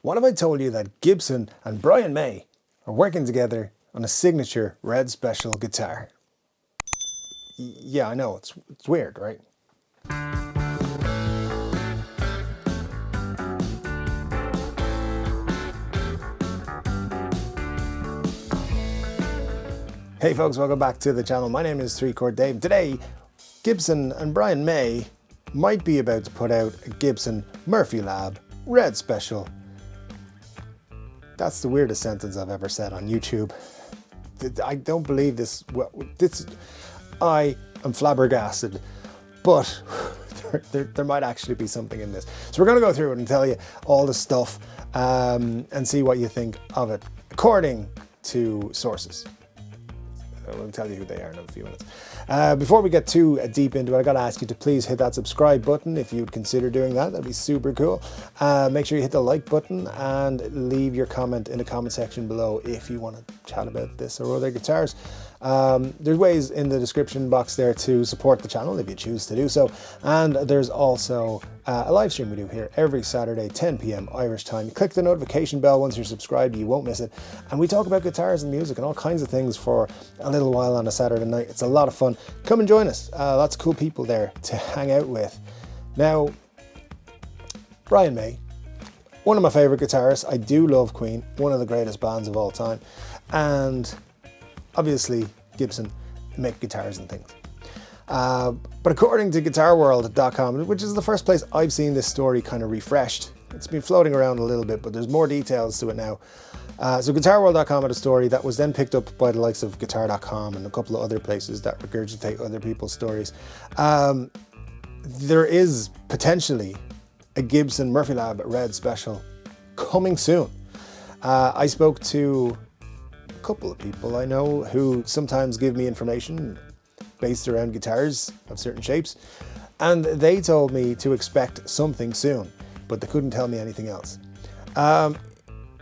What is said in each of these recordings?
What if I told you that Gibson and Brian May are working together on a signature Red Special guitar? Yeah, I know, it's weird, right? Hey folks, welcome back to the channel. My name is 3-Chord Dave. Today, Gibson and Brian May might be about to put out a Gibson Murphy Lab Red Special. That's the weirdest sentence I've ever said on YouTube. I don't believe this. I am flabbergasted, but there might actually be something in this. So we're going to go through it and tell you all the stuff and see what you think of it, according to sources. I'll tell you who they are in a few minutes. Before we get too deep into it, I gotta ask you to please hit that subscribe button if you'd consider doing that. That'd be super cool. Make sure you hit the like button and leave your comment in the comment section below if you want to chat about this or other guitars. There's ways in the description box there to support the channel if you choose to do so. And there's also a live stream we do here every Saturday, 10 p.m. Irish time. Click the notification bell once you're subscribed, you won't miss it. And we talk about guitars and music and all kinds of things for a little while on a Saturday night. It's a lot of fun. Come and join us. Lots of cool people there to hang out with. Now, Brian May, one of my favorite guitarists. I do love Queen, one of the greatest bands of all time. And obviously, Gibson make guitars and things. But according to guitarworld.com, which is the first place I've seen this story kind of refreshed, it's been floating around a little bit, but there's more details to it now. So guitarworld.com had a story that was then picked up by the likes of guitar.com and a couple of other places that regurgitate other people's stories. There is potentially a Gibson Murphy Lab Red Special coming soon. I spoke to couple of people I know who sometimes give me information based around guitars of certain shapes, and they told me to expect something soon, but they couldn't tell me anything else.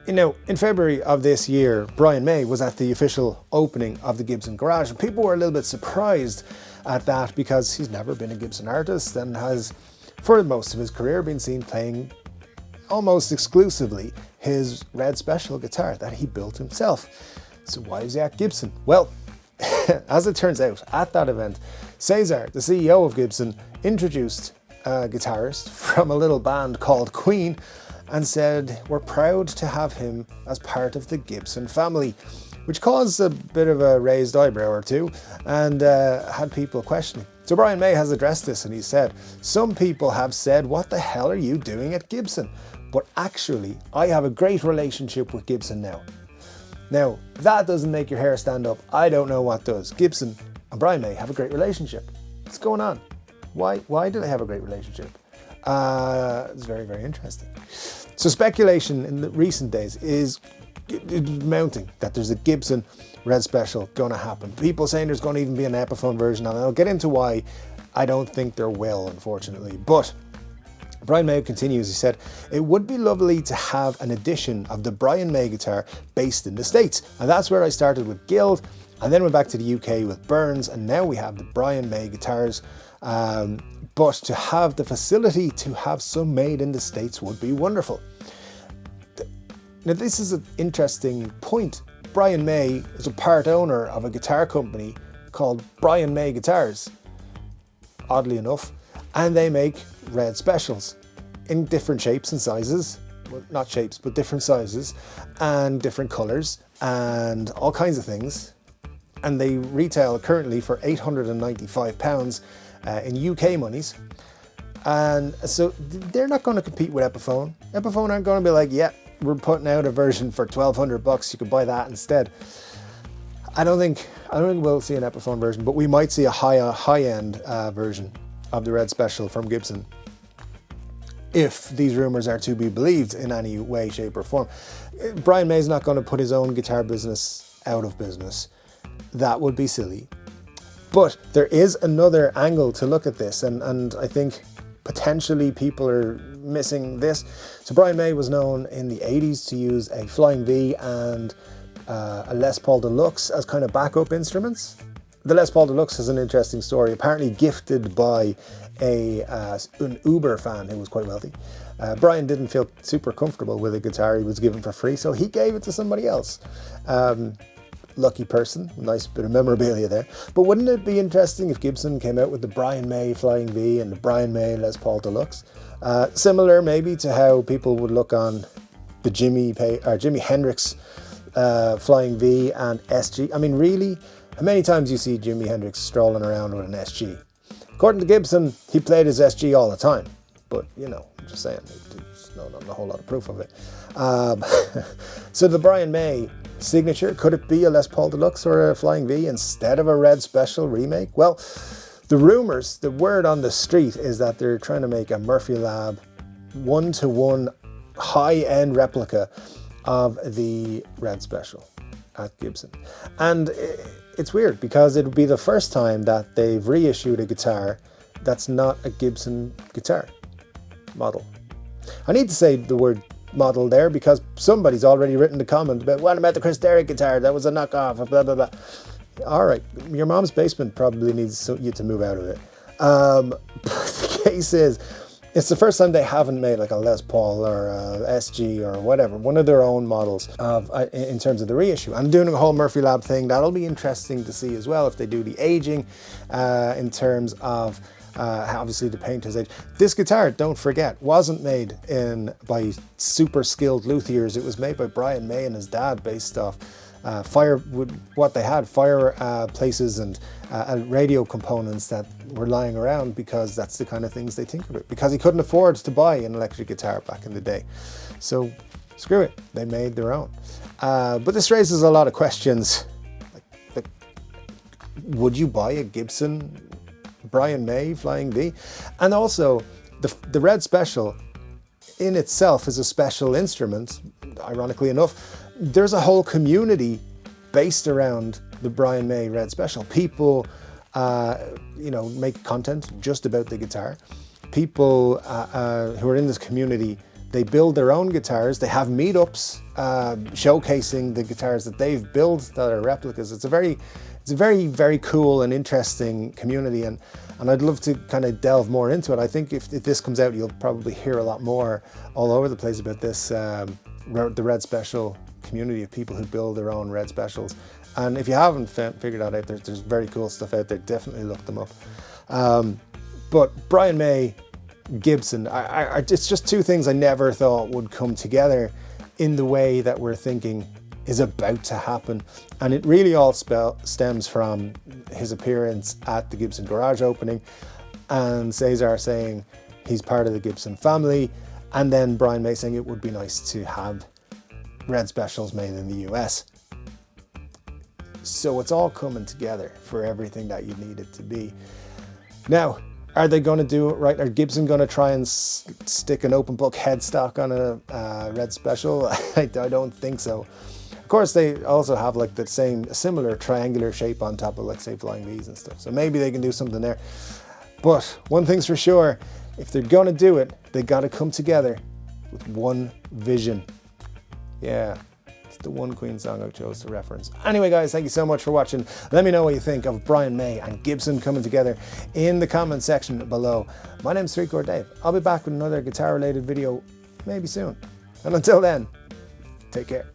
In February of this year, Brian May was at the official opening of the Gibson Garage, and people were a little bit surprised at that because he's never been a Gibson artist and has, for most of his career, been seen playing almost exclusively his Red Special guitar that he built himself. So why is he at Gibson? Well, as it turns out, at that event, Cesar, the CEO of Gibson, introduced a guitarist from a little band called Queen and said, "We're proud to have him as part of the Gibson family," which caused a bit of a raised eyebrow or two and had people questioning. So Brian May has addressed this and he said, "Some people have said, 'What the hell are you doing at Gibson?' But actually, I have a great relationship with Gibson now." Now, if that doesn't make your hair stand up, I don't know what does. Gibson and Brian May have a great relationship. What's going on? Why do they have a great relationship? It's very, very interesting. So speculation in the recent days is mounting that there's a Gibson Red Special going to happen. People saying there's going to even be an Epiphone version, and I'll get into why I don't think there will, unfortunately. But Brian May continues, he said, "It would be lovely to have an edition of the Brian May guitar based in the States. And that's where I started with Guild, and then went back to the UK with Burns, and now we have the Brian May guitars. But to have the facility to have some made in the States would be wonderful." Now this is an interesting point. Brian May is a part owner of a guitar company called Brian May Guitars, oddly enough, and they make Red Specials in different shapes and sizes. Well, not shapes, but different sizes and different colors and all kinds of things. And they retail currently for £895 in UK monies. And so they're not going to compete with Epiphone. Epiphone aren't going to be like, "Yeah, we're putting out a version for $1,200. You could buy that instead." I don't think we'll see an Epiphone version, but we might see a high-end version of the Red Special from Gibson, if these rumors are to be believed in any way, shape or form. Brian May's not going to put his own guitar business out of business. That would be silly. But there is another angle to look at this, and I think potentially people are missing this. So Brian May was known in the 80s to use a Flying V and a Les Paul Deluxe as kind of backup instruments. The Les Paul Deluxe has an interesting story, apparently gifted by an Uber fan who was quite wealthy. Brian didn't feel super comfortable with a guitar he was given for free, so he gave it to somebody else. Lucky person, nice bit of memorabilia there. But wouldn't it be interesting if Gibson came out with the Brian May Flying V and the Brian May Les Paul Deluxe? Similar maybe to how people would look on the Jimi Hendrix Flying V and SG. I mean, really, how many times you see Jimi Hendrix strolling around with an SG? According to Gibson, he played his SG all the time. But, you know, I'm just saying, there's not a whole lot of proof of it. So the Brian May signature, could it be a Les Paul Deluxe or a Flying V instead of a Red Special remake? Well, the rumors, the word on the street is that they're trying to make a Murphy Lab one-to-one high-end replica of the Red Special at Gibson. And it's weird because it would be the first time that they've reissued a guitar that's not a Gibson guitar model. I need to say the word model there because somebody's already written a comment about, what about the Chris Derrick guitar? That was a knockoff, blah, blah, blah. All right, your mom's basement probably needs you to move out of it. But the case is, it's the first time they haven't made like a Les Paul or a SG or whatever, one of their own models of in terms of the reissue. I'm doing a whole Murphy Lab thing. That'll be interesting to see as well if they do the aging in terms of obviously the painter's age. This guitar, don't forget, wasn't made by super skilled luthiers. It was made by Brian May and his dad based off fireplaces and radio components that were lying around, because that's the kind of things they think about, because he couldn't afford to buy an electric guitar back in the day. So screw it, they made their own. But this raises a lot of questions. Like, would you buy a Gibson Brian May Flying V? And also the Red Special in itself is a special instrument. Ironically enough, there's a whole community based around the Brian May Red Special. People, make content just about the guitar. People who are in this community, they build their own guitars. They have meetups showcasing the guitars that they've built that are replicas. It's a very, very cool and interesting community, and I'd love to kind of delve more into it. I think if this comes out, you'll probably hear a lot more all over the place about this, the Red Special community of people who build their own Red Specials. And if you haven't figured that out, there's very cool stuff out there. Definitely look them up. But Brian May, Gibson, it's just two things I never thought would come together in the way that we're thinking is about to happen. And it really all stems from his appearance at the Gibson garage opening, and Cesar saying he's part of the Gibson family, and then Brian May saying it would be nice to have Red Specials made in the US. So it's all coming together for everything that you need it to be. Now, are they going to do it right? Are Gibson going to try and stick an open book headstock on a Red Special? I don't think so. Of course, they also have like the similar triangular shape on top of, like, say, Flying V's and stuff. So maybe they can do something there. But one thing's for sure, if they're going to do it, they got to come together with one vision. Yeah, it's the one Queen song I chose to reference. Anyway, guys, thank you so much for watching. Let me know what you think of Brian May and Gibson coming together in the comment section below. My name's 3-Chord Dave. I'll be back with another guitar-related video maybe soon. And until then, take care.